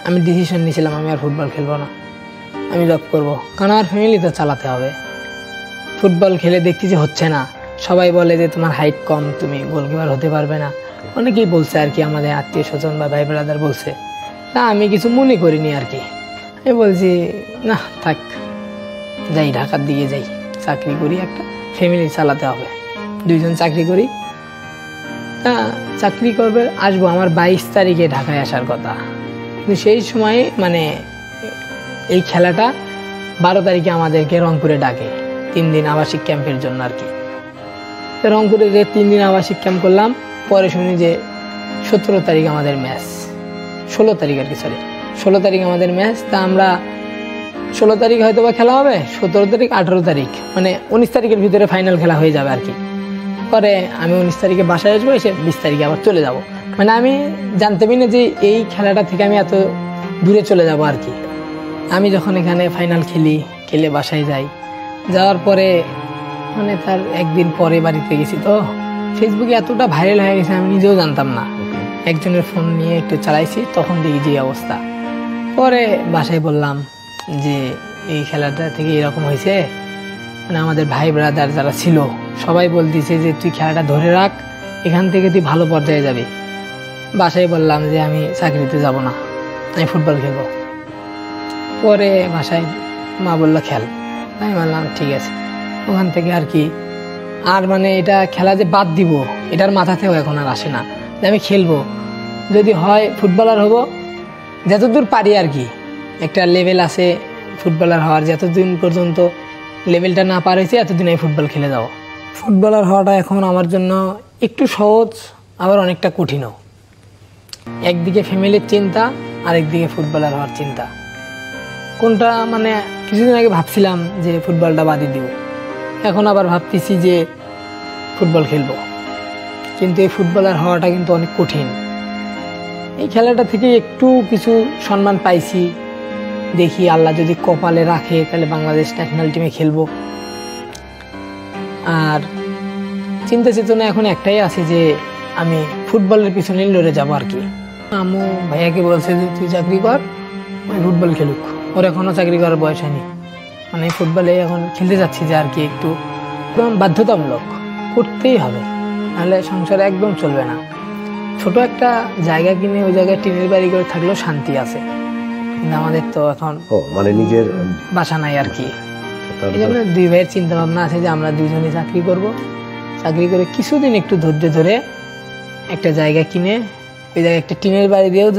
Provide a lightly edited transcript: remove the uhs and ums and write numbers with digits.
আমি ডিসিশন নিয়েছিলাম আমি আর ফুটবল খেলবো না, আমি জব করব, কারণ আমার ফ্যামিলি তো চালাতে হবে। ফুটবল খেলে দেখছি যে হচ্ছে না, সবাই বলে যে তোমার হাইট কম, তুমি গোলকিপার হতে পারবে না, অনেকেই বলছে আর কি, আমাদের আত্মীয় স্বজন বা ভাই ব্রাদার বলছে। না আমি কিছু মনে করিনি আর কি, আমি বলছি না থাক, যাই ঢাকার দিকে যাই, চাকরি করি, একটা ফ্যামিলি চালাতে হবে, দুইজন চাকরি করি। চাকরি করবে আসবো, আমার 22 তারিখে ঢাকায় আসার কথা, কিন্তু সেই সময় মানে এই খেলাটা 12 তারিখে আমাদেরকে রংপুরে ডাকে 3 দিন আবাসিক ক্যাম্পের জন্য আর কি। রংপুরে যে 3 দিন আবাসিক ক্যাম্প করলাম, পরে শুনি যে 17 তারিখ আমাদের ম্যাচ, 16 তারিখ আর কি, সরি 16 তারিখ আমাদের ম্যাচ। তা আমরা 16 তারিখ হয়তো বা খেলা হবে, 17 তারিখ 18 তারিখ মানে 19 তারিখের ভিতরে ফাইনাল খেলা হয়ে যাবে আর কি। পরে আমি 19 তারিখে বাসায় আসবো, এসে 20 তারিখে আবার চলে যাব। মানে আমি জানতে পারি না যে এই খেলাটা থেকে আমি এত দূরে চলে যাব আর কি। আমি যখন এখানে ফাইনাল খেলে বাসায় যাই, যাওয়ার পরে মানে তার একদিন পরে বাড়িতে গেছি, তো ফেসবুকে এতটা ভাইরাল হয়ে গেছে আমি নিজেও জানতাম না। একজনের ফোন নিয়ে একটু চালাইছি, তখন দেখি যে অবস্থা। পরে বাসায় বললাম যে এই খেলাটা থেকে এরকম হয়েছে, মানে আমাদের ভাই ব্রাদার যারা ছিল সবাই বলতেছে যে তুই খেলাটা ধরে রাখ, এখান থেকে তুই ভালো পর্যায়ে যাবি। বাসায় বললাম যে আমি চাকরিতে যাব না, আমি ফুটবল খেলবো। পরে বাসায় মা বললো খেল, আমি বললাম ঠিক আছে। ওখান থেকে আর কি আর মানে এটা খেলা যে বাদ দিব এটার মাথাতেও এখন আর আসে না, যে আমি খেলবো, যদি হয় ফুটবলার হব, যতদূর পারি আর কি। একটা লেভেল আছে ফুটবলার হওয়ার, যতদিন পর্যন্ত লেভেলটা না পার হয়েছে এতদিন আমি ফুটবল খেলে যাবো। ফুটবলার হওয়াটা এখন আমার জন্য একটু সহজ, আবার অনেকটা কঠিনও। একদিকে ফ্যামিলির চিন্তা, আরেকদিকে ফুটবলার হওয়ার চিন্তা। কোনটা মানে কিছুদিন আগে ভাবছিলাম যে ফুটবলটা বাদই দিব, এখন আবার ভাবতেছি যে ফুটবল খেলবো, কিন্তু এই ফুটবলার হওয়াটা কিন্তু অনেক কঠিন। এই খেলাটা থেকে একটু কিছু সম্মান পাইছি, দেখি আল্লাহ যদি কপালে রাখে তাহলে বাংলাদেশ ন্যাশনাল টিমে খেলবো। আর চিন্তা চেতনা এখন একটাই আছে যে আমি ফুটবলের পিছনে লড়ে যাবো আর কি। আম্মু ভাইয়াকে বলছে যে তুই চাকরি কর, আমি ফুটবল খেলুক, ওর এখনো চাকরি করার বয়স হয়নি, মানে ফুটবলে এখন খেলতে যাচ্ছি যে আর কি, একটু একদম বাধ্যতামূলক করতেই হবে, নাহলে সংসারে একদম চলবে না। ছোট একটা জায়গা কিনে ওই জায়গায় টিনের বাড়ি করে থাকলেও শান্তি আছে, কিন্তু আমাদের তো এখন মানে নিজের বাসা নাই আর কি। এই জন্য 2 ভাইয়ের চিন্তা ভাবনা আছে যে আমরা 2জনই চাকরি করব, চাকরি করে কিছুদিন একটু ধৈর্য ধরে একটা জায়গা কিনে ওই জায়গায় একটা টিনের বাড়ি দিয়েও